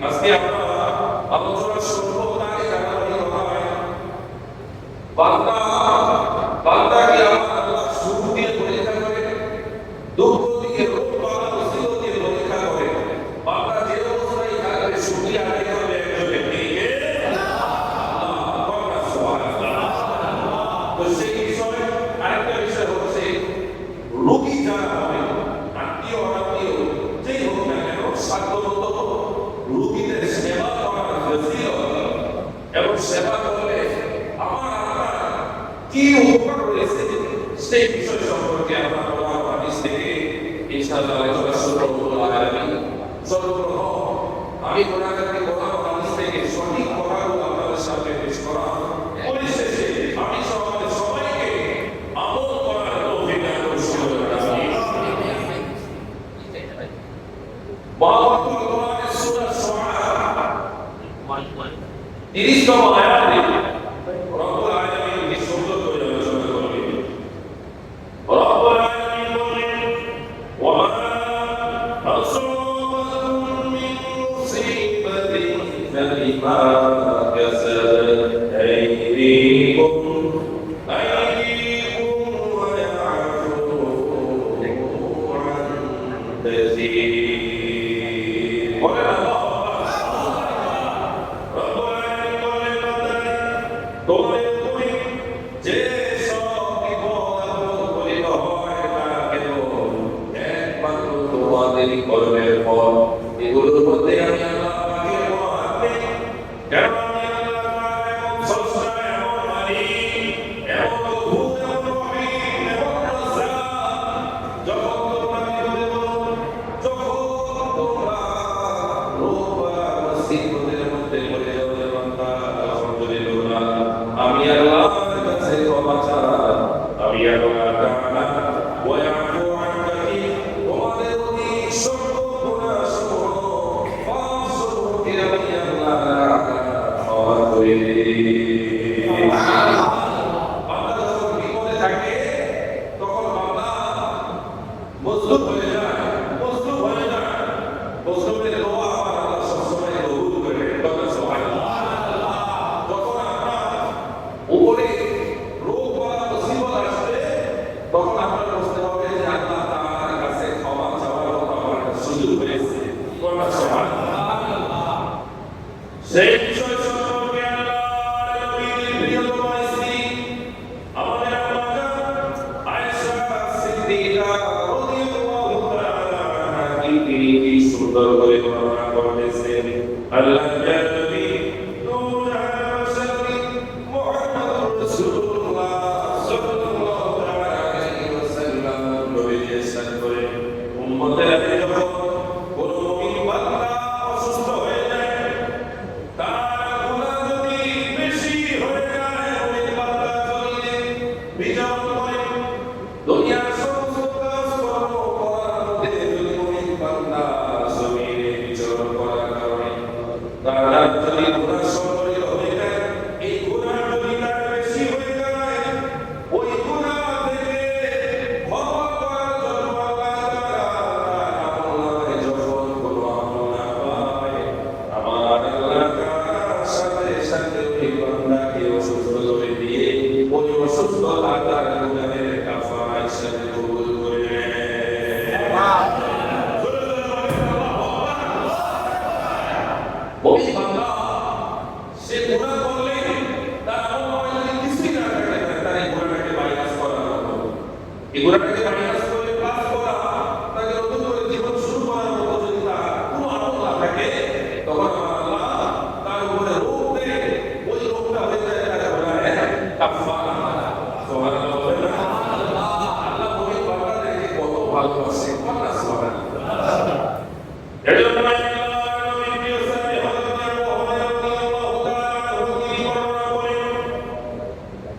আজকে আমরা আলোচনা শুরু তাকে জানানো হয় বান্দা বান্দাকে আমার আল্লাহ সুখ দিয়ে পরীক্ষা করে, দুঃখ দিয়ে রোগ বালা মুসিবত দিয়ে পরীক্ষা করে। বান্দা যে অবস্থায় থাকবে শুকরিয়া আদায় করবে একজনের দিকে আল্লাহ সুবহানাল্লাহ। তো সেই বিষয়ে আরেকটা বিষয় হচ্ছে রোগী যারা হবে আত্মীয় অনাত্মীয় যেই হোক না কেন সাধ্যমতো রোগীদের সেবা করার ফজিলত এবং সেবা করলে আমার আপনার কি উপকার রয়েছে সেই বিষয় সম্পর্কে আমরা কোরআন হাদিস থেকে ইনশাআল্লাহ আলোচনা শুরু করব। সর্বপ্রথম আমি কোরআনের কোরআন হাদিস থেকে সঠিক কথাগুলো আপনাদের সামনে পেশ করা পরিশেষে আমি সবাইকে আমল করার তৌফিক দান করুন। মহাভারতের কোরআনের সূরা শুআরা 30তম আয়াতে রব্বুল আলামিন কি সুন্দর করে আলোচনা করলেন। রব্বুল আলামিন বলেন ওয়া মা আসাবাকুম মিন মুসিবাতিন ফাবিমা কাসাবাত আইদিকুম ওয়া ইয়াফু আন কাসীর। কর্মের ফল এগুলোর মধ্যে আমি আল্লাহ পাকের মহাত্মে কেন আমি আল্লাহ এমন স্রষ্টা এমন মালিক এমন অদ্ভুত এমন রহিম এমন রাজ্জাক যখন তোমরা রোগ বা মুসিবতের মধ্যে পড়ে যাও বান্দা আলহামদুলিল্লাহ আমি আল্লাহর কাছে ক্ষমা চাই। আমি আল্লাহ তাআলা ওয়া ইয়াফু আন কাসীর তোমাদের অতি সেই বিষয় সম্পর্কে আল্লাহর নবীর প্রিয়তমা স্ত্রী আমাদের আম্মা আয়েশা সিদ্দিকা রাদিয়াল্লাহু তাআলা আনহা কি সুন্দর করে বর্ণনা করতেছেন। আল্লাহর নবী নূর আল-বাশারি মুহাম্মদুর রাসূলুল্লাহ সাল্লাল্লাহু আলাইহি ওয়াসাল্লাম নবী ইরশাদ করেন উম্মতেরা যখন কোন মুমিন বান্দা অসুস্থ হয়ে যায় দুনিয়ার সমস্ত কাজ কর্ম করার মধ্যে যদি মুমিন বান্দা জমিনে বিচরণ করার কারণে তার যদি গুনাহ সংঘটিত হয়ে যায়, এই গুনাহ যদি তার বেশি হয়ে যায়, ওই গুনাহ থেকে ক্ষমা করার জন্য আল্লাহ তাআলা আমলনামায় যখন কোনো আমল না পায়, আমার আল্লাহ তাআলা সাথে সাথে ওই বান্দাকে অসুস্থ করে দিয়ে ওই অসুস্থতা তার গুনাহের কাফারা হিসেবে কবুল করে নেয়। ওই বান্দা সে গুনাহ করলে তার আমল যদি কিছুই না থাকে তার এই গুনাহটাকে বাইপাস করা হতো। এই গুনাহটাকে বাইপাস করে পাস করা তাকে নতুন করে জীবন শুরু করার মতো যদি তার কোনো আমল না থাকে তখন আল্লাহ তার উপরে রোগ দেয়, ওই রোগটা হয়ে যায় তার গুনাহের কাফারা। সুবহানাল্লাহ। আল্লাহ ওই বান্দাদেরকে কত ভালোবাসে। সুবহানাল্লাহ। এজন্য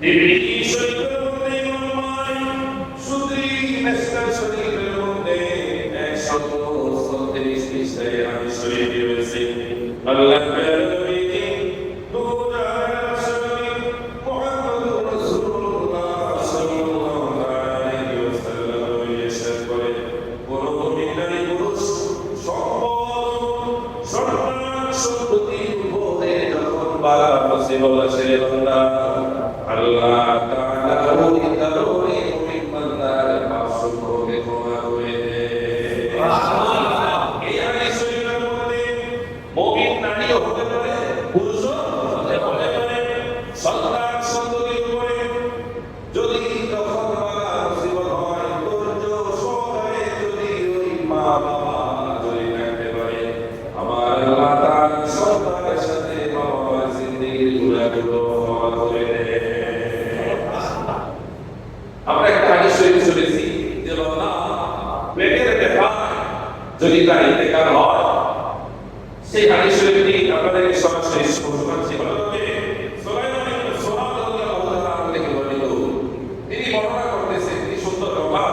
তিনি শরীফের মধ্যে ইমাম মালিক সুদরি বালা মুসিবত আসে বান্দা আল্লাহ তাআলা ওই কারণে মুমিন বান্দার পাপ সমূহকে ক্ষমা করে দেয়। এই হাদিস শরীফের মধ্যে মুমিন নারীও হতে পারে, পুরুষও হতে পারে, সন্তান সন্ততির উপরে যদি তখন বালা মুসিবত হয়, ধৈর্য সহকারে যদি ওই মা বাবা যদি থাকতে পারে, আমার আল্লাহ তাআলা সন্তানের সাথে বাবার জিন্দেগির গুনাহগুলো ক্ষমা করে দেয়। আমরা একটা হাদিস শরীফ শুনেছি যে বান্দা পেটের ব্যথা যদি তার ইন্তেকাল হয়, সেই হাদিস শরীফটি আপনাদেরকে সরাসরি শোনাচ্ছি। হযরতে সুলাইমান ইবনে সুরাদ রাদিয়াল্লাহু তাআলা আনহু থেকে বর্ণিত, তিনি বর্ণনা করতেছেন, তিনি সুন্দর কথা।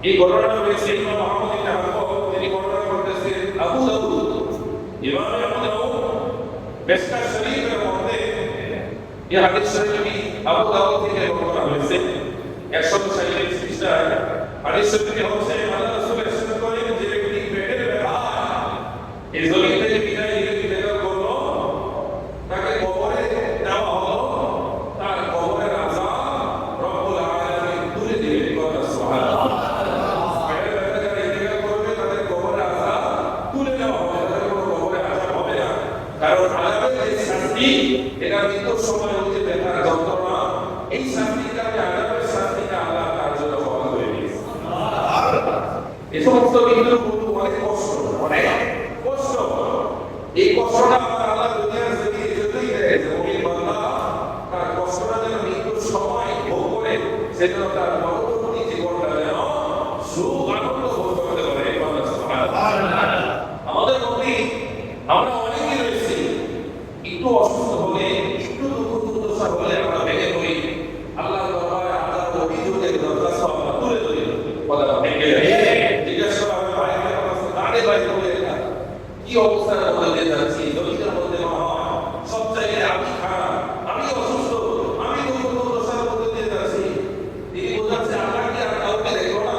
এই ঘটনাটা রয়েছে ইমাম আহমদ ইবনে হাম্বল, তিনি বর্ণনা করতেছেন আবু দাউদ, ইমাম আবু দাউদ মিশকাত শরীফের মধ্যে এই হাদিস শরীফটি আবু দাউদ থেকে বর্ণনা হয়েছে। 146 পৃষ্ঠায় হাদিস শরীফটি হচ্ছে আল্লাহ রাসূল ইরশাদ করেন যে ব্যক্তি পেটের ব্যথা এই জমিন থেকে বিদায় নিয়ে ইন্তেকাল করলো, তাকে কবরে দেওয়া হলো, তার কবরের আযাব রব্বুল আলামিন তুলে দিবেন। কথা সুবহানাল্লাহ। পেটের ব্যথা যারা ইন্তেকাল করবে তাদের কবরের আযাব তুলে দেওয়া হবে, তাদের কোনো কবরের আযাব হবে না। কারণ আযাবের যে শাস্তি, এটা মৃত্যুর সময় হচ্ছে ব্যথার যন্ত্রণা, এই শাস্তির কারণে আযাবের শাস্তিটা আল্লাহ তার জন্য ক্ষমা করে দিয়েছে। এই সমস্ত মৃত্যুর অনেক কষ্ট, অনেক কষ্ট। এই কষ্টটা আমার আল্লাহ দুনিয়ার জমিনে যতই দেয় যে মুমিন বান্দা তার কষ্টটা যেন মৃত্যুর সময় ভোগ করে, সেজন্য তার পরবর্তী জীবনটা যেন সুখ আনন্দ ভোগ করতে পারে। আমাদের মধ্যে আমরা অনেকেই রয়েছি, একটু অসুস্থ হলে, একটু দুঃখ দুর্দশা হলে আমরা ভেঙে পড়ি, আল্লাহ দরবারে আযাব অভিযোগের দরখাস্ত আমরা তুলে ধরি। কথা ভেঙে জিজ্ঞাসা করা হয়, ভাই কেমন আছেন? আরে ভাই বলে না, কি অবস্থার মধ্যে দিয়ে যাচ্ছি, জমিনের মধ্যে মা হয়, সব জায়গায় আমি খারাপ, আমি অসুস্থ, আমি দুঃখ দুর্দশার মধ্যে দিয়ে যাচ্ছি। তিনি বোঝাচ্ছে আল্লাহ কি আর কাউকে দেখো না?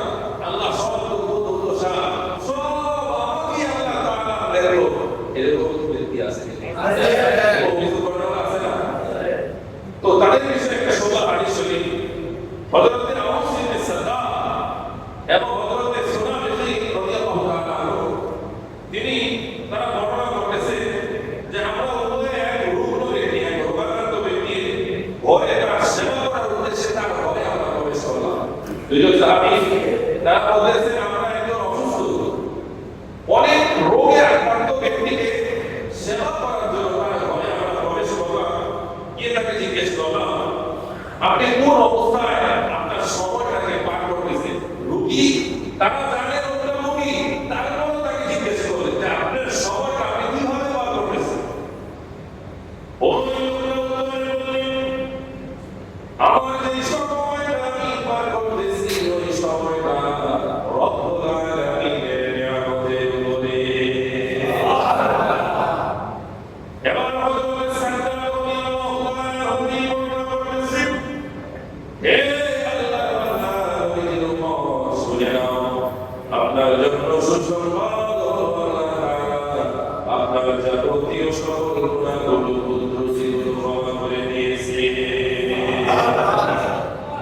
আল্লাহ সব দুঃখ দুর্দশা সব আমাকে আল্লাহ তাআলা দেখো। এরকম ব্যক্তি আছে কি? আছে। কিছু ঘটনা আছে না? তো তাদের বিষয়ে একটা সোজা হাদিস শরীফ হযরতে আউস ইবনে সাদা এবং হযরতে সুনান রাদিয়াল্লাহু তাআলা আনহু, তিনি তারা বর্ণনা করতেছে যে আমরা উভয়ে এক রুগ্ন ব্যক্তি, এক রোগাক্রান্ত ব্যক্তি ঘরে তার সেবা করার উদ্দেশ্যে তার ঘরে আমরা প্রবেশ করলাম। দুইজন সাহাবী তারা বলতেছেন আমরা একজন অসুস্থ, অনেক রোগে আক্রান্ত ব্যক্তিকে সেবা করার জন্য তার ঘরে আমরা প্রবেশ করলাম। গিয়ে তাকে জিজ্ঞেস করলাম, আপনি কোন অবস্থায় আপনার সময়টাকে পার করতেছেন? রোগী তারা জানে রোগটা রোগী, তারপরও তাকে জিজ্ঞেস করলেন যে আপনার সময়টা আপনি কিভাবে পার করতেছেন? ওই লোকটা উত্তরে বললেন, আমার যে সময়টা আমি পার করতেছি ওই সময়টা রব্বুল আলামিনের নিয়ামতের উপরে। এবার হযরত সাদা রাদিয়াল্লাহু তাআলা উনি বর্ণনা করতেছেন, হে আল্লাহর বান্দা, নবীর উম্মত শুনে নাও, আপনার জন্য সুসংবাদ হলো আল্লাহ তাআলা আপনার যাবতীয় সকল গুনাহগুলো কুদরতিগুলো ক্ষমা করে দিয়েছে।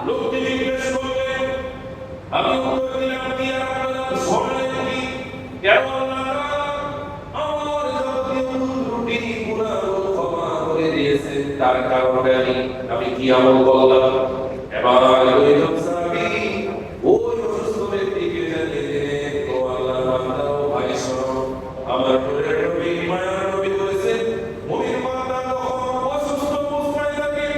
লোকটি জিজ্ঞেস করলেন, আমি উত্তর দিলাম কি আপনারা শোনেন কি? কেন আল্লাহ তাআলা আমার যাবতীয় ত্রুটি গুনাহগুলো ক্ষমা করে দিয়েছেন, তার কারণে আমি কি আমল করলাম? এবার ওই সাহাবী ওই অসুস্থ ব্যক্তিকে জানিয়ে দিলেন, ও আল্লাহর বান্দা, ও ভাই শোনো, আমার নবীর নবী মায়ার নবী বলেছেন, মুমিন বান্দা যখন অসুস্থ অবস্থায় থাকে,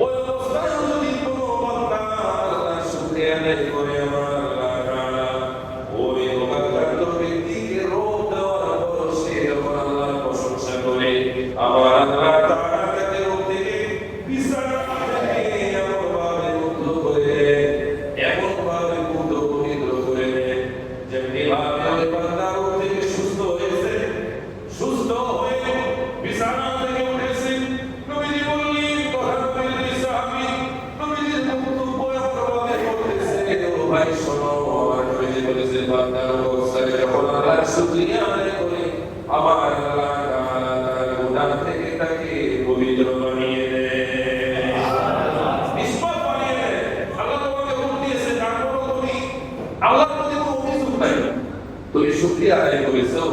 ওই অবস্থায় যদি কোনো বান্দা আল্লাহর শুকরিয়া আদায় করে, আমার আল্লাহ তাআলা ওই রোগাক্রান্ত ব্যক্তিকে রোগ দেওয়ার পর সে যখন আল্লাহর প্রশংসা করে, আমার আল্লাহ তাআলা তাকে রোগ থেকে বিছানা থেকে এমনভাবে মুক্ত করে দেয়, এমনভাবে মুক্ত পবিত্র করে দেয়, যেমনি ভাবে ওই বান্দা রোগ থেকে সুস্থ হয়েছে, সুস্থ হয়ে বিছানা থেকে উঠেছে। নবীজি বললেন, তখন নবীর সাহাবী নবীজির বক্তব্য এমনভাবে করতেছে, ও ভাই শোনো, আমার নবীজি বলেছে বান্দার অবস্থায় যখন আল্লাহর শুকরিয়া আদায় করে, আমার আল্লাহ তাআলা তার গুনাহ থেকে পবিত্র বানিয়ে দেয়, নিষ্পাপ বানিয়ে দেয়। আল্লাহ তোমাকে হুকুম দিয়েছে, তারপরও তুমি আল্লাহর প্রতি কোনো অভিযোগ নাই, তুমি শুকরিয়া আদায় করেছো।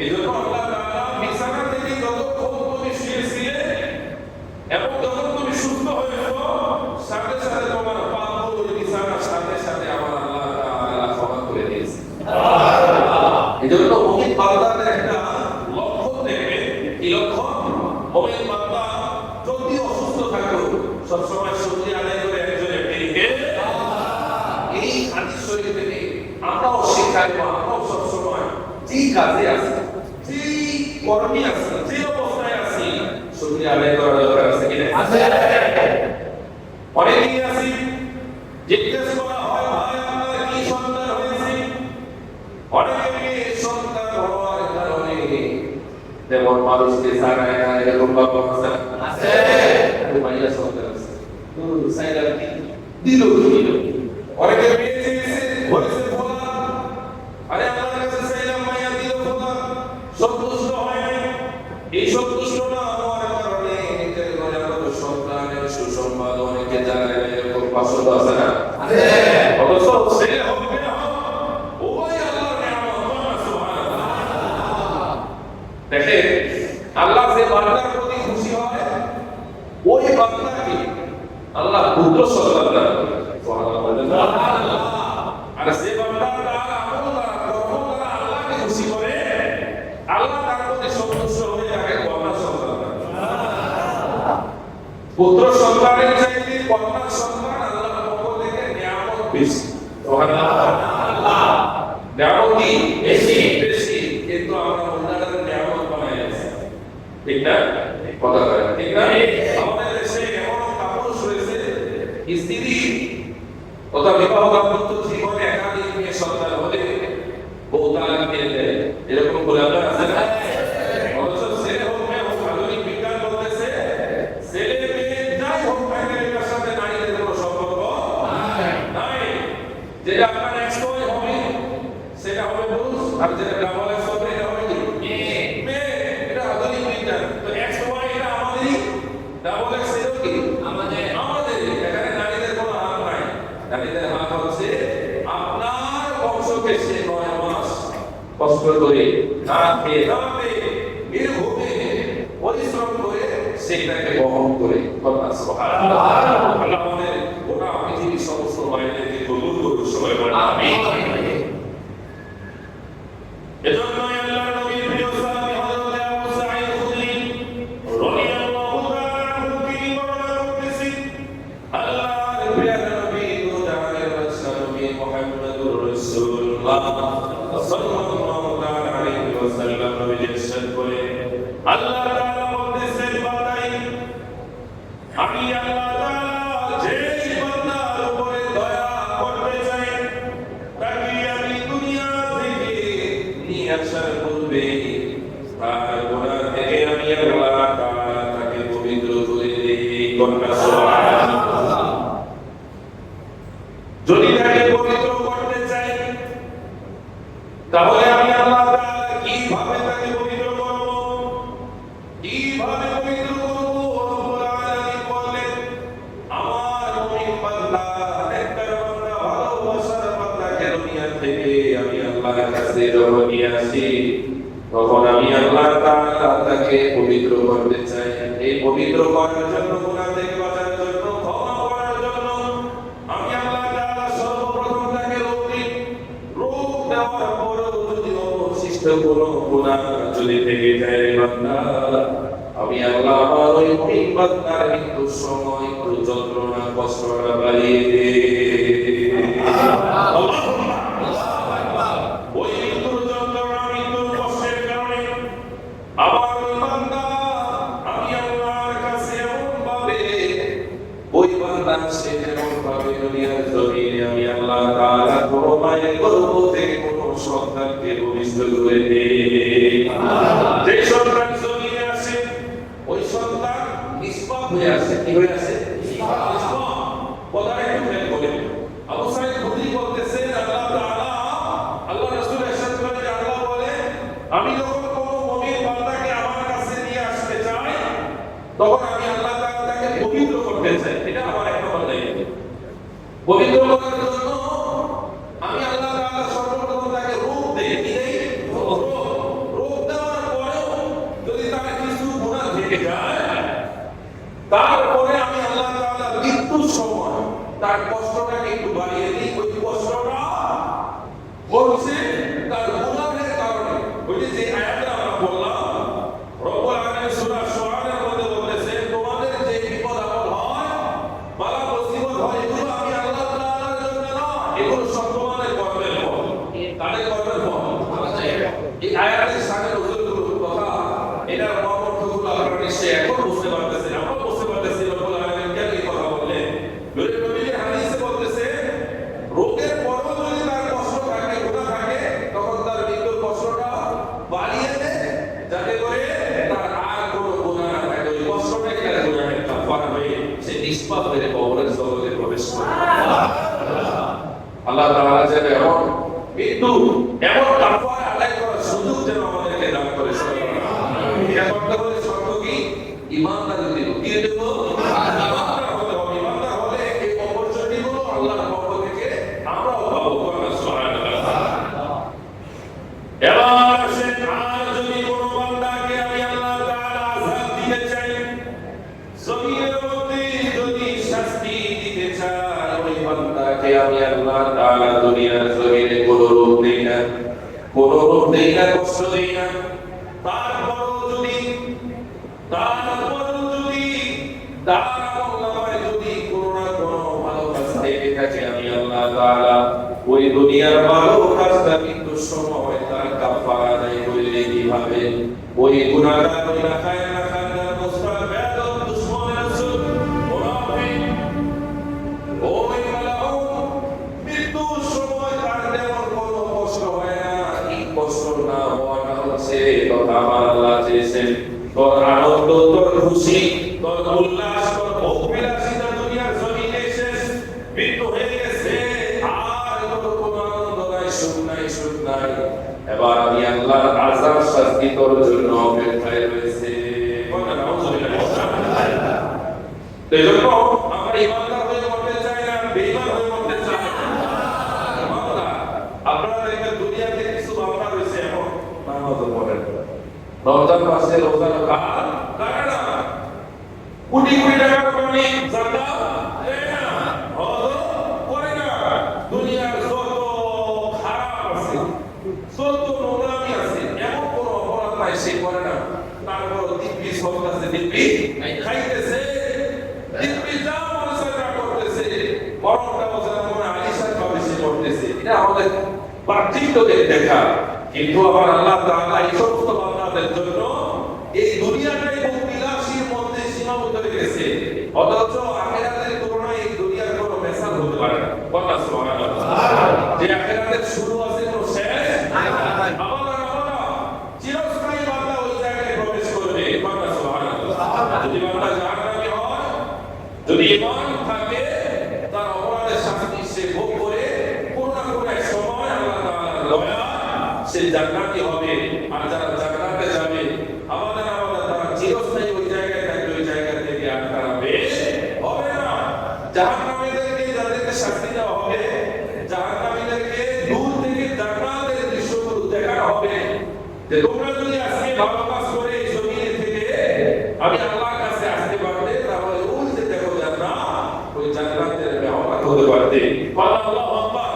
এজন্য আল্লাহ তাআলা বিছানা থেকে যতক্ষণ তুমি শুয়েছিলে এবং যখন তুমি সুস্থ হয়েছো, সাথে সাথে তোমার পাপগুলো ওই বিছানার সাথে সাথে আমার আল্লাহ তাআলা ক্ষমা করে দিয়েছে। এজন্য মুমিন বান্দাদের একটা লক্ষণ দেখবে, কি লক্ষণ? মুমিন বান্দা যদি অসুস্থ থাকো সবসময় শুকরিয়া আদায় করে একজনের দিকে। এই হাদিস শরীফ থেকে আমরাও শিখাইব, আমরাও সবসময় যে কাজে আছি, যে কর্মী আছি, যে অবস্থায় আছি, শুকরিয়া আদায় করা দরকার আছে কি না? আছে। অনেকেই আছি জিজ্ঞেস করা হয়, ভাই আপনার কি সন্তান হয়েছে? অনেকে সন্তান হওয়ার কারণে যেমন মানুষকে জানায় না, এরকম বাবা আছে, মাইয়া সন্তান আছে, সাইডার দিল দিল। অনেকে মেয়ে চেয়েছে, হয়েছে বলা, আরে আমার কাছে চাইলাম মাইয়া দিল বলা, সন্তুষ্ট হয় নাই। এই সন্তুষ্ট না হওয়ার কারণে নিজের ঘরে আমাদের সন্তানের সুসংবাদ অনেকে জানায় না, এরকম পছন্দ আছে না? আছে। অথচ ছেলে হোক মেয়ে হোক, ওই আল্লাহর নিয়ামত, সুবহানাল্লাহ। দেখেন আল্লাহ যে বান্দার প্রতি খুশি হয়, ওই বান্দাকে আল্লাহ পুত্র সন্তান দান করেন। সুবহানাল্লাহ। আর যে বান্দা তার আমল দ্বারা, কর্ম দ্বারা আল্লাহকে খুশি করে, আল্লাহ তার প্রতি সন্তুষ্ট হয়ে তাকে কন্যা সন্তান দান করেন। পুত্র সন্তানের চাইতে কন্যা সন্তান আল্লাহর পক্ষ থেকে নিয়ামত বেশি। সুবহানাল্লাহ। নিয়ামত কি? বেশি বেশি। কিন্তু আমরা ওনাদের নিয়ামত বানাই আছি, ঠিক না? কথা বলেন, ঠিক না? আমাদের দেশে এমন কাপুরুষ রয়েছে, স্ত্রী তথা বিবাহ দাম্পত্য জীবনে একাধিক মেয়ে সন্তান হলে বউ তালাক দিয়ে দেয়, এরকম গোলামি আছে না? অথচ ছেলে হোক মেয়ে হোক, আধুনিক বিজ্ঞান বলতেছে ছেলে মেয়ে যাই হোক এটার সাথে নারীদের কোনো সম্পর্ক নাই। যেটা আপনার এক্স ওয়াই হবে সেটা হবে পুরুষ, আর যেটা ডাবল এক্স হবে এটা হবে কি? মেয়ে। এটা আধুনিক বিজ্ঞান। তো এক্স ওয়াই এটা আমাদেরই, ডাবল এক্স এটাও কি? আমাদের। এখানে নারীদের কোনো হাত নাই। নারীদের হাত হচ্ছে আপনার বংশকে সে 9 মাস কষ্ট করে না খেয়ে না পেয়ে নির্ভয়ে পরিশ্রম করে সেটাকে বহন করে। সুবহানাল্লাহ। আল্লাহ আমাদের গোটা পৃথিবীর সমস্ত মায়েদেরকে কবুল করুন, সবাই বলেন আমিন। এজন্য আল্লাহর নবীর প্রিয় সাহাবী হযরত আবু সাঈদ খুদরি রাদিয়াল্লাহু তাআলা আনহু তিনি বর্ণনা করতেছেন, আল্লাহর প্রিয় নবী দুজাহানের বাদশা নবী মুহাম্মদুর রাসূলুল্লাহ সাল্লাল্লাহু তাআলা আলাইহি ওয়াসাল্লাম নবী ইরশাদ করেন, আল্লাহ তাআলা বলতেছেন, বান্দাই আমি আল্লাহ তাআলা যেই বান্দার উপরে দয়া করতে চাই তাকে আমি দুনিয়া থেকে নিয়ে আসার পূর্বে তার গুনাহ থেকে আমি আল্লাহ তাআলা তাকে পবিত্র করে দেই। সুবহানাল্লাহ। যদি তাকে পবিত্র করতে চাই তাহলে আমি আল্লাহ তাআলা কিভাবে তাকে পবিত্র করব, কিভাবে পবিত্র করব? রব্বুল আলামিন বলেন, আমার মুমিন বান্দা নেককার বান্দা ভালোবাসার বান্দাকে দুনিয়া থেকে আমি আল্লাহর কাছে নিয়ে আসি, তখন আমি আল্লাহ তাআলা তাকে পবিত্র করতে চাই। এই পবিত্র করার জন্য, গুনাহ থেকে বাঁচার জন্য, ক্ষমা করার জন্য আমি আল্লাহ তাআলা সর্বপ্রথম তাকে রূপ দেওয়ার পরেও যদি অবশিষ্ট কোনো গুনাহ যদি থেকে যায় বান্দা, আমি আল্লাহ আমার ওই মুমিন বান্দার মৃত্যুর সময় একটু যন্ত্রণা কষ্টটা বাড়িয়ে দেই। ওই মৃত্যুর যন্ত্রণা, মৃত্যুর কষ্টের কারণে আমার ওই বান্দা আমি আল্লাহর কাছে এমন ভাবে, ওই বান্দা সে যেমন ভাবে দুনিয়ার জমিনে আমি আল্লাহ তাআলা কোনো মায়ের গর্ভ থেকে কোনো সন্তানকে ভূমিষ্ঠ করে দেই। যে সন্তান জমিনে আসে ওই সন্তান নিষ্পাপ হয়ে আসে। কি হয়ে আসে? নিষ্পাপ। কথাটা একটু খেয়াল করেন। আবু সাঈদ খুদরি বলতেছেন, আল্লাহ তাআলা, আল্লাহ রাসূল ইরশাদ করেন, আল্লাহ বলে, আমি যখন কোনো মুমিন বান্দাকে আমার কাছে নিয়ে আসতে চাই তখন আমি আল্লাহ তাআলা তাকে পবিত্র করতে চাই। এটা আমার এক নম্বর দায়িত্ব। পবিত্র করার জন্য আমি আল্লাহ তাআলা সর্বপ্রথম তাকে রূপ দেই। কি দেই? রূপ দেওয়ার পরেও যদি তার কিছু গুনাহ থেকে যায়, তারপরে আমি আল্লাহ তাআলা মৃত্যুর সময় তার কষ্টটাকে একটু বাড়িয়ে দিই। ওই কষ্টটা বলছে তার গুনাহের কারণে। ওই যে আয়াতটা আমরা বললাম, রব্বুল আলামিন সূরা শুআরার মধ্যে বলেছেন, তোমাদের যে বিপদ আপদ হয়, বালা মুসিবত হয়, এগুলো আমি আল্লাহ তাআলার জন্য নয়, এগুলো সব তোমাদের কর্মের ফল। তাদের কর্মের ফল। এই আয়াতের সাথে নজরুল কথা, এটার অর্থগুলো আপনারা নিশ্চয়ই এখন বুঝতে পারতেছেন। আমরা বুঝতে পারতেছি রব্বুল আলামিন কেন এই কথা বললেন। নবীর হাদিসে বলতেছে, রোগের পরও যদি তার কষ্ট থাকে, গুনাহ থাকে, তখন তার মৃত্যুর কষ্টটা বাড়িয়ে দেয়, যাতে করে তার আর কোনো গুনাহ না থাকে। ওই কষ্টটাই তার গুনাহের কাফারা হয়ে সে নিষ্পাপ হয়ে কবরের জগতে প্রবেশ করে। আল্লাহ তাআলা যেন এমন মৃত্যু, এমন কাফারা আদায় করার সুযোগ যেন আমাদেরকে দান করে। এটা করতে হলে শর্ত কি? ঈমানদার হতে হবে। কি দেব? ঈমানদার হতে হবে। ঈমানদার হলে এই অপরচুনিটিগুলো আল্লাহর পক্ষ থেকে আমরাও পাবো। সুবহানাল্লাহ। এবার আসেন, আর যদি কোনো বান্দাকে আমি আল্লাহ তাআলা আযাব দিতে চাই, জমিনের মধ্যে যদি শাস্তি দিতে চাই, ওই বান্দাকে আমি আল্লাহ তাআলা দুনিয়ার জমিনে কোনো রূপ দেই না, কোনো রূপ দেই না, কষ্ট দেই না। তারপরও যদি তার আমলনামায় যদি কোনো না কোনো ভালো কাজ থেকে থাকে, আমি আল্লাহ তাআলা ওই দুনিয়ার ভালো কাজটা কিন্তু সময় তার কাফারা আদায় করলে কিভাবে? ওই গুনাহগার, ওই নাখায়দার, মুসতার, বেয়াদব, দুশমন, রাসূল, মুনাফিক, ওই মালাউন, মৃত্যুর সময় তার তেমন কোনো কষ্ট হয় না। এই কষ্ট না হওয়াটা হচ্ছে কথা আমার আল্লাহ চেয়েছেন। তোর আনন্দ, তোর খুশি, তোর উল্লাস, তোর ভোগ বিলাসিতা দুনিয়ার জমিনে শেষ, মৃত্যু হয়ে গেছে, আর কোনো আনন্দ নাই, সুখ নাই, সুখ নাই। এবার আমি আল্লাহর আযাব শাস্তি তোর জন্য অপেক্ষায় রয়েছে। এই জন্য আমরা ঈমানদার হয়ে মরতে চাই না, বেঈমান হয়ে মরতে চাই না। আপনারা দেখবেন দুনিয়াতে কিছু বাবা রয়েছে, এখন নামাজ পড়েন, রমজান মাসে রোজা রাখে না, কোটি কোটি টাকা কামাই, যাকাত দেয় না, হজ করে না। দুনিয়ার যত খারাপ আছে, যত নোংরামি আছে, এমন কোনো অপরাধ নাই সে করে না। তারপর দিব্যি চলতেছে, দিব্যি খাইতেছে, দিব্যি যা মনে যা করতেছে, বরংটা বোঝানো মনে আলিশান ভাবে সে করতেছে। এটা আমাদের বাহ্যিক দেখা। কিন্তু আমার আল্লাহ তাআলা এই সমস্ত বান্দাদের জন্য এই দুনিয়াটাই বহু বিলাসীর মধ্যে সীমাবদ্ধ রেখেছে, অথচ আখিরাতের তুলনায় এই দুনিয়ার কোনো মেসাল হতে পারে না। বলা সুবহানাল্লাহ। যে আখিরাতের শুরু আছে, কোনো শেষ নাই। আবার চিরস্থায়ী বান্দা ওই জায়গায় প্রবেশ করবে। বলা সুবহানাল্লাহ। যদি বান্দা জাহান্নামী হয়, যদি ঈমান থাকে, তার অপরাধের শাস্তি সে ভোগ করে কোনো না কোনো এক সময় আল্লাহ তাআলার দয়া সে জান্নাতি হবে। আর যারা জান্নাতে যাবে, আমাদের তারা চিরস্থায়ী ওই জায়গায় থাকবে, ওই জায়গা থেকে আর তারা বেশ হবে না। জাহান্নামীদেরকে যাদেরকে শাস্তি দেওয়া হবে, জাহান্নামীদেরকে দূর থেকে জান্নাতের দৃশ্যগুলো দেখানো হবে, যে তোমরা যদি আজকে ভালো কাজ করে এই জমিনে থেকে আমি আল্লাহর কাছে আসতে পারতে, তাহলে ওই যে দেখো জান্নাত, ওই জান্নাতের মেহমান হতে পারতে। আল্লাহু আকবার।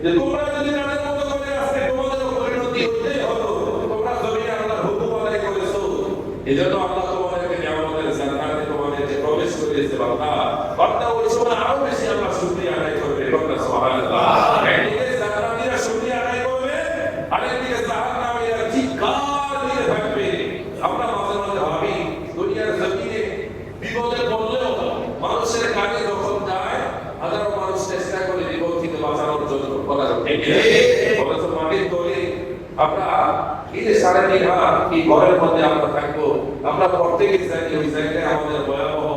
যে তোমরা যদি তাদের মতো করে আজকে তোমাদেরও পরিণতি হতে হতো, তোমরা জমিনে আল্লাহর হুকুম আদায় করেছো, এজন্য আল্লাহ তোমাদেরকে নিয়ামতের জান্নাতে তোমাদেরকে প্রবেশ করিয়েছে। বান্দা ওই সময় আরো বেশি আল্লাহ শুকরিয়া আদায় করবে। সুবহানাল্লাহ। একদিকে জান্নাতীরা শুকরিয়া আদায় করবে, আরেকদিকে জাহান্নামীরা চিৎকার দিয়ে থাকবে। আমরা মাঝে মাঝে ভাবি, দুনিয়ার জমিনে বিপদে পড়লেও মানুষের কানে যখন যায়, হাজারো মানুষ চেষ্টা করে বিপদ থেকে বাঁচানোর জন্য। মাটির তলে আমরা এই যে 3.5 হাত এই ঘরের মধ্যে আমরা থাকবো, আমরা প্রত্যেকে জানি ওই জায়গায় আমাদের ভয়াবহ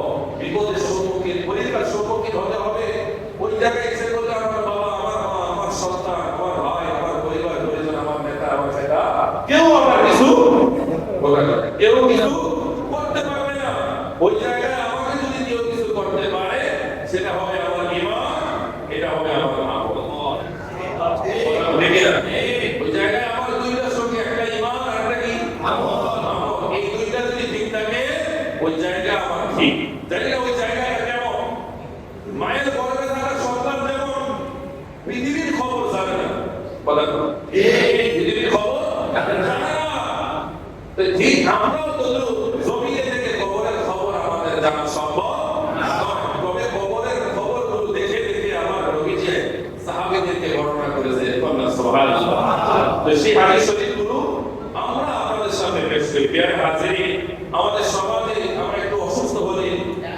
বিপদের সম্মুখীন, পরীক্ষার সম্মুখীন হতে হবে। ওই জায়গায় ইচ্ছে করলে আমার বাবা, আমার মা, আমার সন্তান, আমার ভাই, আমার পরিবার পরিজন, আমার নেতা, আমার সেটা, কেউ আমার কিছু জায়গায় আমাকে যদি কেউ কিছু করতে পারে সেটা হবে আমার ঈমান, এটা হবে আমার আমল। দেখে না ওই জায়গায় আমার দুইটার সঙ্গে একটা ঈমান আর একটা কি আমল। এই দুইটা যদি ঠিক থাকে ওই জায়গা আমার ঠিক। জানি না ওই জায়গায় কেমন মায়ের গর্ভে থাকা সন্তান যেমন পৃথিবীর খবর জানে না, কথা পৃথিবীর খবর জানে না, তো ঠিক আমরাও তো জমিনে থেকে কবরের খবর আমাদের জানা সম্ভব নয়। তবে কবরের খবরগুলো দেখে দেখে আমার নবীজি সাহাবীদেরকে বর্ণনা করেছে। সুবহানাল্লাহ। তো সেই হাদিস শরীফগুলো আমরা আপনাদের সামনে পেশ করি। প্রিয় হাজিরিন, আমাদের সমাজে আমরা একটু অসুস্থ হলে,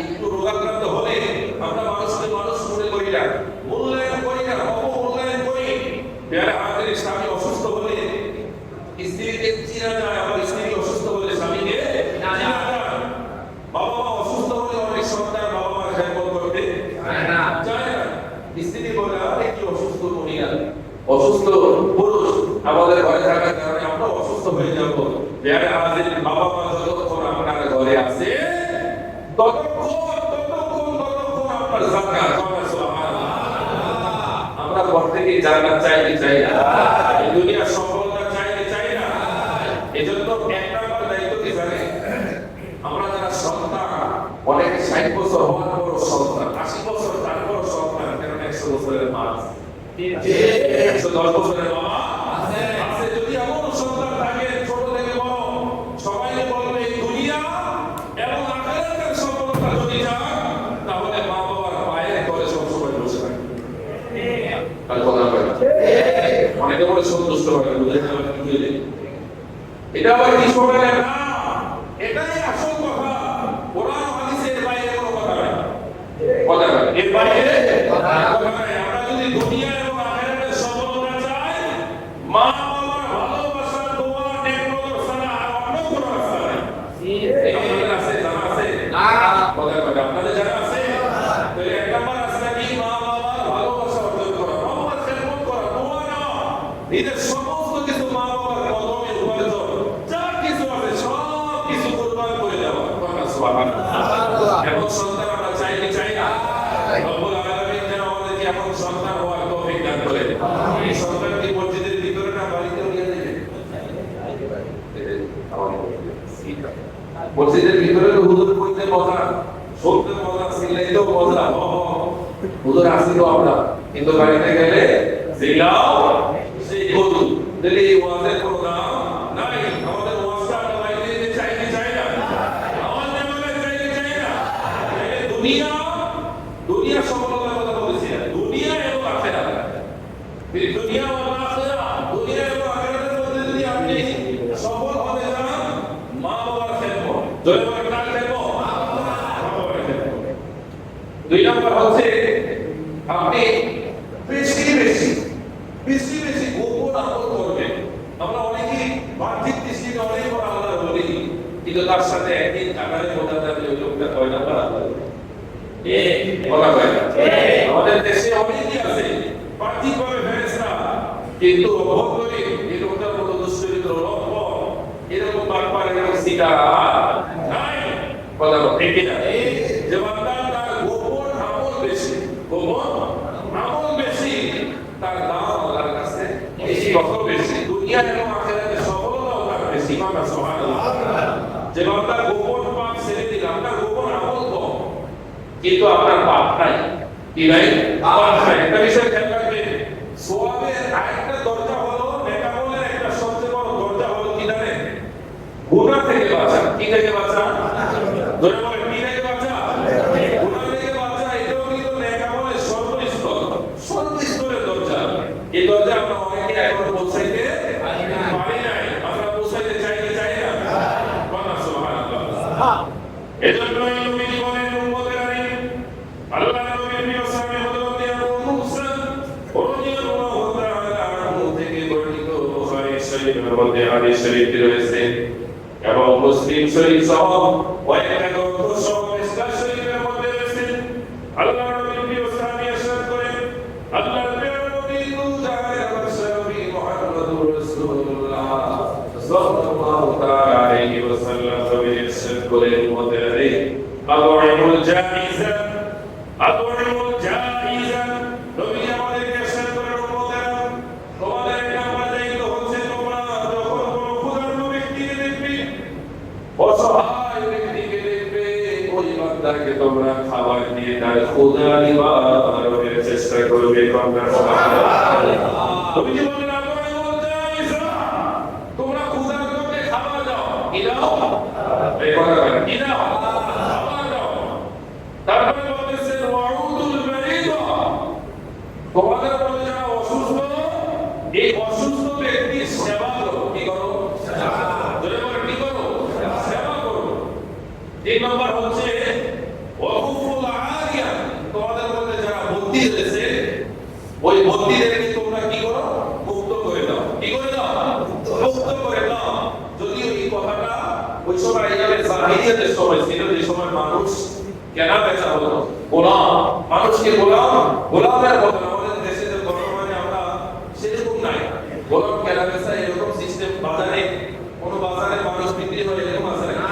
একটু রোগাক্রান্ত হলে আমরা মানুষকে মানুষ মনে করি না, মূল্যায়ন করি না, অবমূল্যায়ন করি। প্রিয় হাজিরিন, স্বামী অসুস্থ হলে স্ত্রীকে চিনা যায়, আবার স্ত্রী অসুস্থ হলে স্বামীকে চিনা যায়। বাবা মা অসুস্থ হলে অনেক সন্তান বাবা মার খেয়াল করতে চায় না। স্ত্রী বলে আরে কি অসুস্থ মহিলা, অসুস্থ পুরুষ আমাদের ঘরে থাকার কারণে আমরা অসুস্থ হয়ে যাব। যারা আমাদের বাবা মা যতক্ষণ আপনার ঘরে আছে ততক্ষণ আপনার জান্নাত। আমরা ঘর থেকে জান্নাত চাইতে চাই না, এই দুনিয়ার সফলতা চাইতে চাই না। এজন্য এক নম্বর দায়িত্ব কি জানে, আমরা যারা সন্তান অনেকে 60 বছর হওয়ার পর সন্তান, 80 বছর তারপর সন্তান, কারণ 100 বছরের মা আছে, 110 বছরের বাবা আছে। যদি এমন সন্তান থাকে ছোট থেকে বড়, সবাইকে বলবে এই দুনিয়া এবং আখিরাতের সফলতা যদি চান তাহলে মা বাবার পায়ের তলে সবসময় বসে থাকবে। আর কথা বলে অনেকে বলে সন্তুষ্ট হবে, বুঝে এটা আবার কি শোনা যায় না, এটাই আসল কথা। কোরআন হাদিসের বাইরে কোনো কথা নাই, কথা নাই, এর বাইরে কথা নাই। আমরা যদি দুনিয়া এবং আখিরাতের সফলতা চাই, মা বাবার ভালোবাসা, দোয়া, নেকনজর ছাড়া আর অন্য কোনো রাস্তা নাই। আপনাদের আছে, জানা আছে না? কথা কথা আপনাদের জানা আছে? তাহলে এক নম্বর রাস্তা কি? মা বাবার ভালোবাসা অর্জন করা, মা বাবার খেদমত করা, দোয়া নেওয়া, নিজের সমস্ত কিছু মা বাবার কদমে উপার্জন যা কিছু আছে সব কিছু কুরবান করে দেওয়া। সুবহানাল্লাহ। এখন সন্তান আমরা চাই কি চাই না? রব্বুল আলামিন যেন আমাদেরকে এখন সন্তান হওয়ার তৌফিক দান করেন। এই সন্তানকে মসজিদের ভিতরে না বাড়িতেও নিয়ে যাবেন? মসজিদের ভিতরে তো হুজুর কইতে মজা, শুনতে মজা, সিলাইতেও মজা, হুজুর আসি তো আমরা, কিন্তু বাড়িতে গেলে সিলাও সেই হুজুর। তাহলে এই ওয়াজের কোনো দাম নাই। আমাদের ওয়াজটা আমরা বাড়িতে চাই কি চাই না? আমাদের মনে চাই কি চাই না? দুনিয়া সফলতার কথা বলেছি না, দুনিয়া এবং আখিরাত। দুনিয়া এবং আখিরাত, দুনিয়া এবং আখিরাতের মধ্যে যদি আপনি সফল হতে চান, মা বাবার খেদমত, জয় বাবার কার খেদমত? মা বাবার খেদমত। দুই নম্বর হচ্ছে আপনি বেশি বেশি গোপন আমল করবেন। আমরা অনেকেই বাহ্যিক দৃষ্টিতে অনেক বড় আল্লাহ বলি, কিন্তু তার সাথে একদিন কাটারের মধ্যে আপনি ওই লোকটা হয় না, বলা হয় না। আমাদের দেশে অনেকেই আছে বাহ্যিকভাবে ফেরেশতা, কিন্তু অভ্যন্তরে এই লোকটার মতো দুশ্চরিত্র, লম্পট, এরকম বাটপার, এরকম শিকার নাই। কথা ঠিক কিনা? যে বান্দা তার গোপন আমল বেশি, তার দাম আল্লাহর কাছে বেশি, কত বেশি? দুনিয়া এবং আখিরাতে সফলতাও তার বেশি। সুবহানাল্লাহ। যে বান্দা গোপন পাপ ছেড়ে দিল, আপনার গোপন আমল কম কিন্তু আপনার পাপ নাই, কি নাই? পাপ নাই। একটা বিষয় খেয়াল রাখবেন, সওয়াবের আরেকটা দরজা হলো, নেক আমলের একটা সবচেয়ে বড় দরজা হলো কি জানেন? গুনাহ থেকে বাঁচা। কি থেকে বাঁচা? ধরে বলেন, কি থেকে বাঁচা? গুনাহ থেকে বাঁচা। এটাও কিন্তু নেক আমলের সর্বস্তরের দরজা। এই দরজা আমরা অনেকে এখনো পৌঁছাইতে পারি নাই। আমরা পৌঁছাইতে চাই কি চাই না? সুবহানাল্লাহ। এজন্যই নবী বলেন, উম্মতের আলী আল্লাহ নবীর প্রিয় সাহাবী হযরত আবু মুসা রাদিয়াল্লাহু তাআলা আনহু থেকে বর্ণিত বুখারী শরীফের মধ্যে হাদিস শরীফটি রয়েছে এবং মুসলিম শরীফ সহ কয়েকটা গ্রন্থ সহ মিশকাত শরীফের মধ্যে রয়েছে। আল্লাহ নবীর প্রিয় সাহাবী ইরশাদ করেন, আল্লাহর প্রিয় নবী দুজাহানের বাদশাহ মুহাম্মদুর রাসূলুল্লাহ সাল্লাল্লাহু তাআলা আলাইহি ওয়াসাল্লাম নবী ইরশাদ করেন, উম্মতের আলী আত'ইমুল জাইজা আত'ইমুল জাইজা নবী আমাদেরকে শেষ করে উম্মতেরা তোমাদের এক নাম্বার দায়িত্ব হচ্ছে তোমরা যখন কোনো ক্ষুধার্ত ব্যক্তিকে দেখবে অসহায় ব্যক্তিকে দেখবে ওই বান্দাকে তোমরা খাবার দিয়ে তার ক্ষুধা নিবারণের চেষ্টা করবে সুবহানাল্লাহ নবী বলেন আত'ইমুল জাইজা তোমরা ক্ষুধার্তকে খাবার দাও কি দাও এই কথা বলেন কি দাও খাবার দাও তারপরে বলতেছে ওয়াউদুল মারিদা তোমাদের মধ্যে যারা অসুস্থ এই অসুস্থ ব্যক্তির সেবা করো কি করো ধরে বলে কি করো সেবা করো তিন নম্বর হচ্ছে ওয়াকুফুল আরিয়া তোমাদের মধ্যে যারা বন্দী রয়েছে ওই বন্দীদেরকে তোমরা কি করো মুক্ত করে দাও কি করে দাও মুক্ত করে দাও যদিও এই কথাটা ওই সময় জাহিলিয়াতের সময় ছিল যে সময় মানুষ কেনা বেচা হতো গোলাম মানুষকে গোলামের মতো আমাদের দেশে যে বর্তমানে আমরা সেরকম নাই গোলাম কেনা বেচা এরকম সিস্টেম বাজারে কোন বাজারে মানুষ বিক্রি হয় এরকম আছে না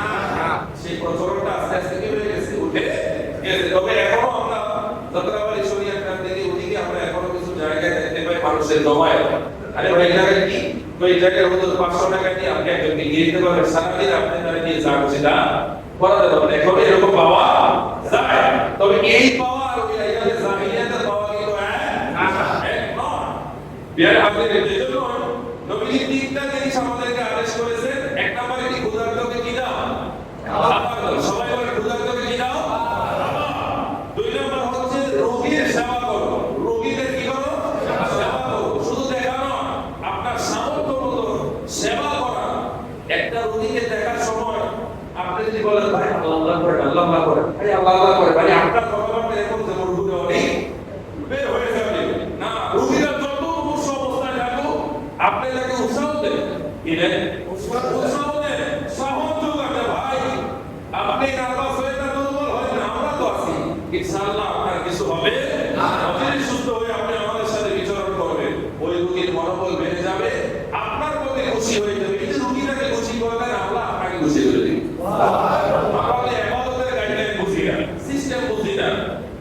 সেই প্রচলনটা আস্তে আস্তে কি হয়ে গেছে উঠে গেছে তবে এখনো আমরা যাত্রাবাড়ি শরীয়ত কান থেকে ওদিকে আমরা এখনো কিছু জায়গায় দেখতে পাই মানুষের জমায়েত আরে ভাই এই জায়গায় কি তো এই জায়গায় হয়তো 500 টাকা দিয়ে আপনি একজনকে দিয়ে দিতে পারবেন সারাদিন আপনি তারা নিয়ে যান সেটা করাতে পারবেন এখন এরকম পাওয়া যায় তবে এই পাওয়া আর ওই আইয়াদের জাহিলিয়াতের পাওয়া কিন্তু এক নয় বিয়ার আপনাদের জন্য নবী তিনটা জিনিস আমাদেরকে আদেশ করেছেন এক নম্বরে কি ক্ষুধার্তকে কি দাও খাবার দাও সবাই বলে ক্ষুধার্তকে কি দাও দুই নম্বর হচ্ছে রোগীর সেবা করো রোগীদের কি করো সেবা করো শুধু দেখা নয় আপনার সামর্থ্য মতো সেবা করা একটা রোগীকে দেখার সময় আপনি যদি বলেন ভাই আল্লাহ করে ভাই আল্লাহ করে ভাই আপনার কথাবার্তা এরকম যে মরহুরে অনেক বের হয়ে যাবে না রোগীরা যত মুমূর্ষ অবস্থায় থাকুক আপনি তাকে উৎসাহ দেন কি দেন উৎসাহ দেন সাহস যোগাতে ভাই আপনি নার্ভাস হয়ে না দুর্বল হয়ে না আমরা তো আছি ইনশাআল্লাহ আপনার কিছু হবে না আপনি সুস্থ হয়ে আপনি আমাদের সাথে বিচরণ করবেন ওই রোগীর মনোবল বেড়ে যাবে আপনার প্রতি খুশি হয়ে যাবে এই যে রোগীটাকে খুশি করবেন আল্লাহ আপনাকে খুশি করে দিবেন আমাদের ইবাদতের গাইডলাইন বুঝি না সিস্টেম বুঝি না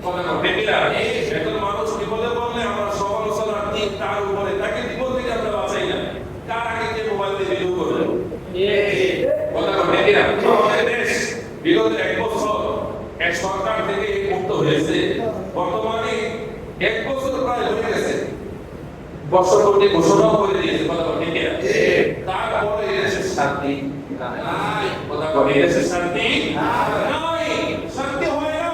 কথা বেকিরা একজন মানুষ বিপদে পড়লে আমরা সমালোচনা দিক তার উপরে তাকে বিপদ থেকে আমরা বাঁচাই না তার আগে যে মোবাইল দিয়ে ভিডিও করবে কথা বেকিরা আমাদের দেশ বিগত এক বছর এক সরকার থেকে মুক্ত হয়েছে বর্তমানে এক বছর প্রায় হয়ে গেছে বর্ষপূর্তি ঘোষণা করে দিয়েছে কথা বেকিরা তারপরে এসে শান্তি নাই কথা বলে এসে শান্তি নাই শান্তি হয় না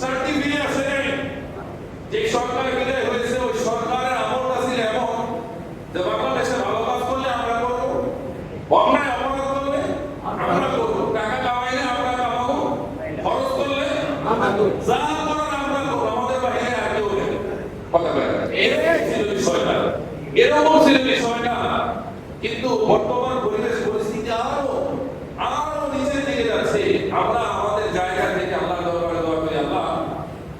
শান্তি ফিরে আসে নাই যে সরকার বিদায় হয়েছে ওই সরকারের আমলটা ছিল এমন যে বাংলাদেশে ভালো কাজ করলে আমরা করব অন্যায় অপরাধ করলে আমরা করব টাকা কামাইলে আমরা কামাবো খরচ করলে আমরা করব যা করার আমরা করব আমাদের বাইরে আর কেউ নেই কথা বলে এই ছিল বিষয়টা এরকম ছিল বিষয়টা কিন্তু বর্তমান পরিবেশ পরিস্থিতি আরো নিচের দিকে যাচ্ছে আমরা আমাদের জায়গা থেকে আল্লাহ দরবারে দোয়া করি আল্লাহ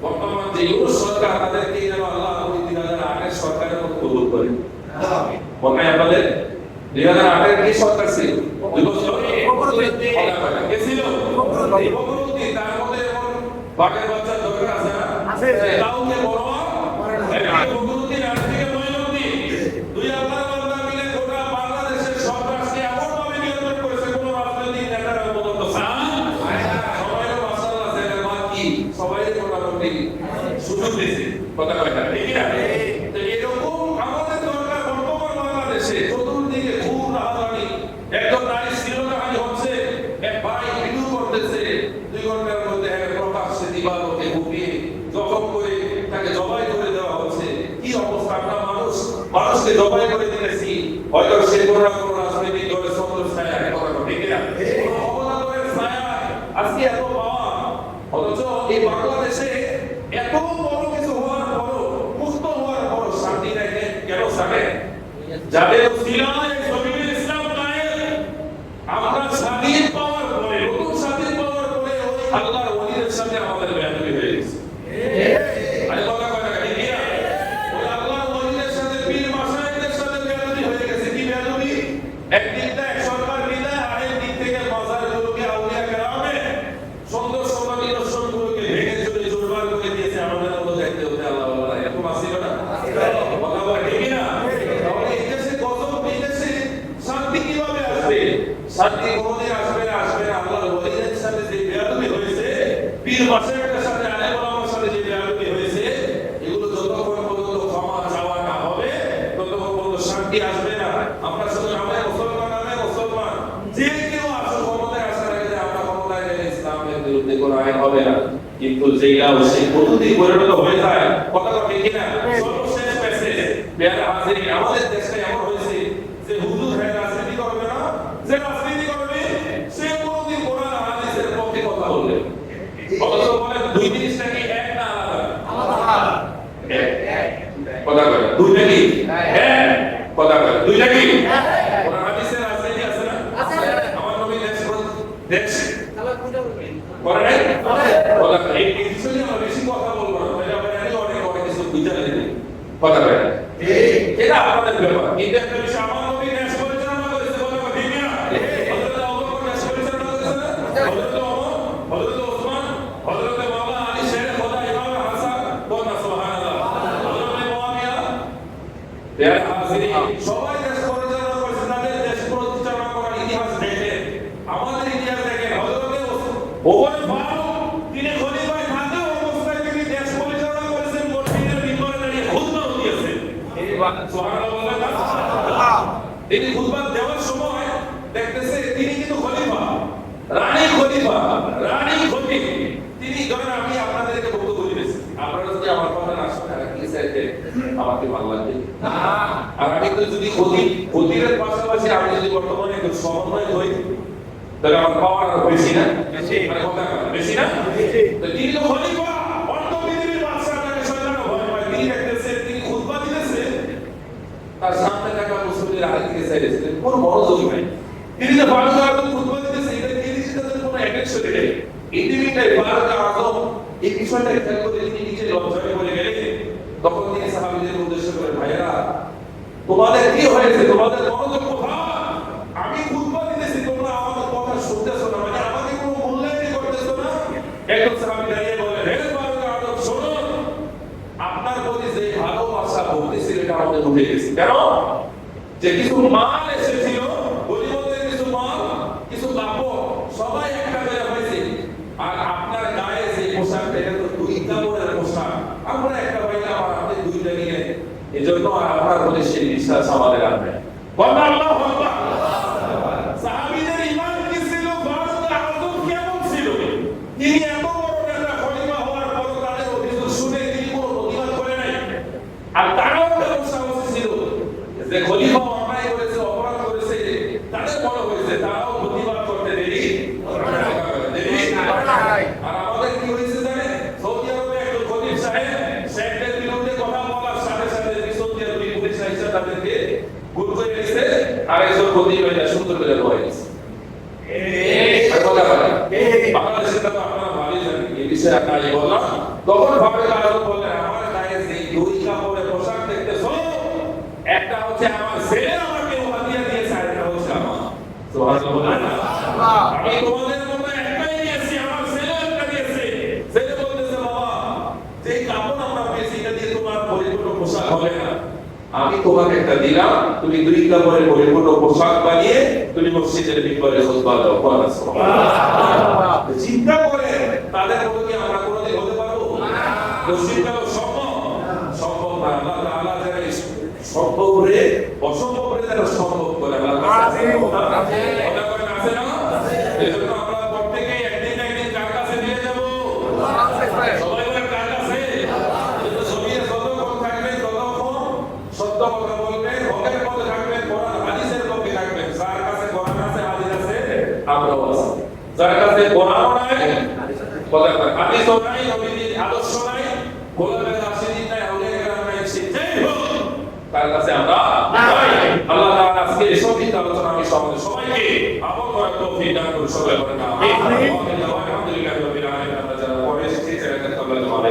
বর্তমান যে ইউরোপ সরকার তাদেরকে যেন আল্লাহ ওই 2008 সরকারের মতো কবুল করে মনে হয় আপনাদের 2008 কি সরকার ছিল দুই বছর কে ছিল ফখরুদ্দিন তার মধ্যে এখন বাঘের বাচ্চা দরকার আছে না কাউকে বড় ফখরুদ্দিন আর থেকে মঈনুদ্দিন দুই আল্লাহর বান্দা মিলে গোটা বাংলাদেশের সরকারকে এমন ভাবে নিয়ন্ত্রণ করেছে কোন রাজনৈতিক নেতার পর্যন্ত সবাই মাশাআল্লাহ জেলের বাকি সবাই মোটামুটি সুযোগ দিয়েছে কথা কয় না ঠিক না তো এরকম আমাদের দরকার বর্তমান বাংলাদেশে চতুর্দিকে খুব রাজধানী একজন নারী শ্লীলতাহানি হচ্ছে এক ভাই ভিডিও করতেছে 2 ঘন্টার মধ্যে প্রকাশ্যে দিবালোকে বুকিয়ে জখম করে তাকে জবাই করে দেওয়া হচ্ছে কি অবস্থা আমরা মানুষকে জবাই করে দিতেছি হয়তো সে কোনো না কোনো রাজনৈতিক দলের ছত্র ছায়া কথা ঠিক না অবদানের ছায়া আজকে এত পাওয়া অথচ এই বাংলাদেশে এত বড় কিছু হওয়ার পরও আসবে, শান্তি কোনোদিন আসবে না, আসবে না। আল্লাহর ওয়ালিদের সাথে যে বেয়াদবি হয়েছে, পীর মাশায়েখদের সাথে আলেম ওলামার সাথে যে বেয়াদবি হয়েছে, এগুলো যতক্ষণ পর্যন্ত ক্ষমা চাওয়া না হবে ততক্ষণ পর্যন্ত শান্তি আসবে না। আমরা শুধু নামে মুসলমান যে কেউ আসল ক্ষমতায় আসার আগে আমরা ক্ষমতায় গেলে ইসলামের বিরুদ্ধে কোনো আইন হবে না। কিন্তু যেটা সেই পদ্ধতি পরিণত হয়ে যায়, কথা ঠিক কিনা? সর্বশেষ মেসেজ পেয়ারা হাজির, আমাদের দেশটা এমন হয়েছে যে হুজুর হ্যাঁ রাজনীতি করবে না, যে রাজনীতি করবে সে কোনোদিন কোরআন হাদিসের পক্ষে কথা বলবে। অথচ বলেন দুই জিনিসটা কি এক না আলাদা? কথা বলে দুইটা কি এক? কথা বলে দুইটা কি? কোরআন হাদিসের রাজনীতি আছে না? আমার নবী দেশ করে নাই? কথা এই বিষয়ে আমরা বেশি কথা বলবো না, তাহলে আমরা অনেক কিছু বুঝতে পারি। কথা বলে এটা আপনাদের ব্যাপার, কিন্তু একটা বিষয় আমার নবী দেশ পরিচালনা করেছে, বলে ঠিক না? হযরত আবু বকর দেশ পরিচালনা করেছে না? হযরত ওমর, হযরত ওসমান, হযরত মাওলানা আলী শেরে খোদা ইমাম হাসান, বলনা সুবহানাল্লাহ, হযরত মুয়াবিয়া, পেয়ারা হাজিরিন, সবাই দেশ পরিচালনা করেছে। তাদের দেশ পরিচালনা করার ইতিহাস দেখেন, আমাদের ইতিহাস দেখেন। হযরত ওমর ফারুক তিনি খলিফায় থাকা অবস্থায় তিনি দেশ পরিচালনা করেছেন, মসজিদের মিম্বরে দাঁড়িয়ে খুতবা দিয়েছেন। সুবহানাল্লাহ বলেন না? তিনি খুতবা দেওয়ার সময় দেখতেছে তিনি কিন্তু খলিফা, রানী খলিফা, রানী খতিব। তিনি ধরেন আমি আপনাদেরকে বক্তব্য দিয়েছি, আপনারা যদি আমার কথা না শুনে আর কি চাইতে আমাকে ভালো লাগবে না। আর আমি তো যদি খতিবের পাশাপাশি আমি যদি বর্তমানে একটু সমন্বয় হই, তাহলে আমার পাওয়ার বেশি না? মানে কথা বেশি না? তো তিনি তো খলিফা, অন্য পৃথিবীর বাদশা, তাকে শয়তানও ভয় পায়। তিনি দেখতেছে তিনি খুতবা দিতেছে, তার সামনে থাকা মুসলিমদের আরেকদিকে চাইতেছিলেন, কোনো মনোযোগ নাই। তিনি যে ফারুক আজম খুতবা দিতেছে, এটা তিনি তাদের কোনো অ্যাটেনশন নেই। ইন্ডিভিজুয়াল ফারুক আজম এই বিষয়টা খেয়াল করে তিনি নিজে লজ্জায় পড়ে গেলেন। তখন তিনি সাহাবীদের উদ্দেশ্য করে, ভাইয়েরা তোমাদের কি হয়েছে? তোমাদের মনোযোগ কোথায়? আমি খুতবা দিতেছি, তোমরা আমার কথা শুনতেছো না, মানে আমাকে কোনো মূল্যায়ন করতেছো না। একজন সাহাবী দাঁড়িয়ে বলেন, হে ফারুক আজম শুনুন, আপনার প্রতি যে ভালোবাসা বলতেছিল এটা আমাদের উঠে গেছে। কেন? যে কিছু মাল এসেছিল, গরিবদের কিছু মাল, কিছু কাপড়, সবাই একটা করে হয়েছে। আর আপনার গায়ে যে পোশাকটা, এটা তো দুই কাপড়ের পোশাক, আমরা একটা পাইলাম আর আপনি দুইটা নিলেন। এজন্য আপনার প্রতি সেই বিশ্বাস আমাদের আসবে। বলেন আল্লাহু আকবার। সাহাবীদের ঈমান কি ছিল? ফারুক আজম কেমন ছিল? তিনি এত বড় নেতা, খলিফা হওয়ার পর তাদের অভিযোগ শুনে তিনি কোনো প্রতিবাদ করে নাই। আর তারাও কেমন সাহসী ছিল যে খলিফা অন্যায় করেছে, অপরাধ করেছে, তাদের মনে হয়েছে তারাও প্রতিবাদ করতে দেরি। আর আমাদের কি হয়েছে জানেন? সৌদি আরবে একজন খতিব সাহেব শেখদের বিরুদ্ধে কথা বলার সাথে সাথে পিছন দিয়ে দুই পুলিশ আইসা তাদেরকে গুল করে দিয়েছে, আর একজন খতিব এটা সুন্দর করে বলে দিয়েছে। বাংলাদেশে তো আপনারা ভালোই জানেন, এই বিষয়ে আপনারা বললাম। তখন ফারুক আজম বললেন, আমার গায়ে যে দুই কাপড়ের পোশাক দেখতেছো, একটা হচ্ছে আমার ছেলে আমাকে হাদিয়া দিয়েছে, আর একটা হচ্ছে আমার। সুবহানাল্লাহ। আমি তোমাদের মতো একটাই নিয়েছি, আমার ছেলে একটা দিয়েছে। ছেলে বলতেছে, বাবা যে কাপড় আমরা পেয়েছি এটা দিয়ে তোমার পরিপূর্ণ পোশাক হবে না, আমি তোমাকে একটা দিলাম, তুমি দুই কাপড়ের পরিপূর্ণ পোশাক বানিয়ে তুমি মসজিদের মিম্বরে খুতবা দাও। সুবহানাল্লাহ। চিন্তা করে তাদের মতো কি আমরা কোনোদিন হতে পারবো? মুসলিমরাও সম্ভব না। আল্লাহ তাআলা যারা সম্ভব করে অসম্ভব করে তারা সম্ভব করে। আল্লাহ আছে না? এজন্য আমরা প্রত্যেকেই একদিন না একদিন কার কাছে নিয়ে যাব? সবাই বলে কার কাছে? কিন্তু সবিয়ে যতক্ষণ থাকবেন ততক্ষণ সত্য কথা বলবেন, হকের পথে থাকবেন, কোরআন হাদিসের পক্ষে থাকবেন। যার কাছে কোরআন আছে, হাদিস আছে, আমরাও আছি। যার কাছে কোরআন নাই, কথা কয় হাদিসও নাই, নবীর আদর্শ নাই, খোলাফায়ে রাশিদিন নাই, আউলিয়া কেরাম নাই, সেটাই হোক তার কাছে আমরা নাই। আল্লাহ তাআলা আজকে এই সব আলোচনা আমি সবাইকে আমল করার তৌফিক দান করুন। সবাই বলেন আমিন। আলহামদুলিল্লাহি রাব্বিল আলামিন। আমরা যারা পড়ে এসেছি সেটাকে আল্লাহ তাআলা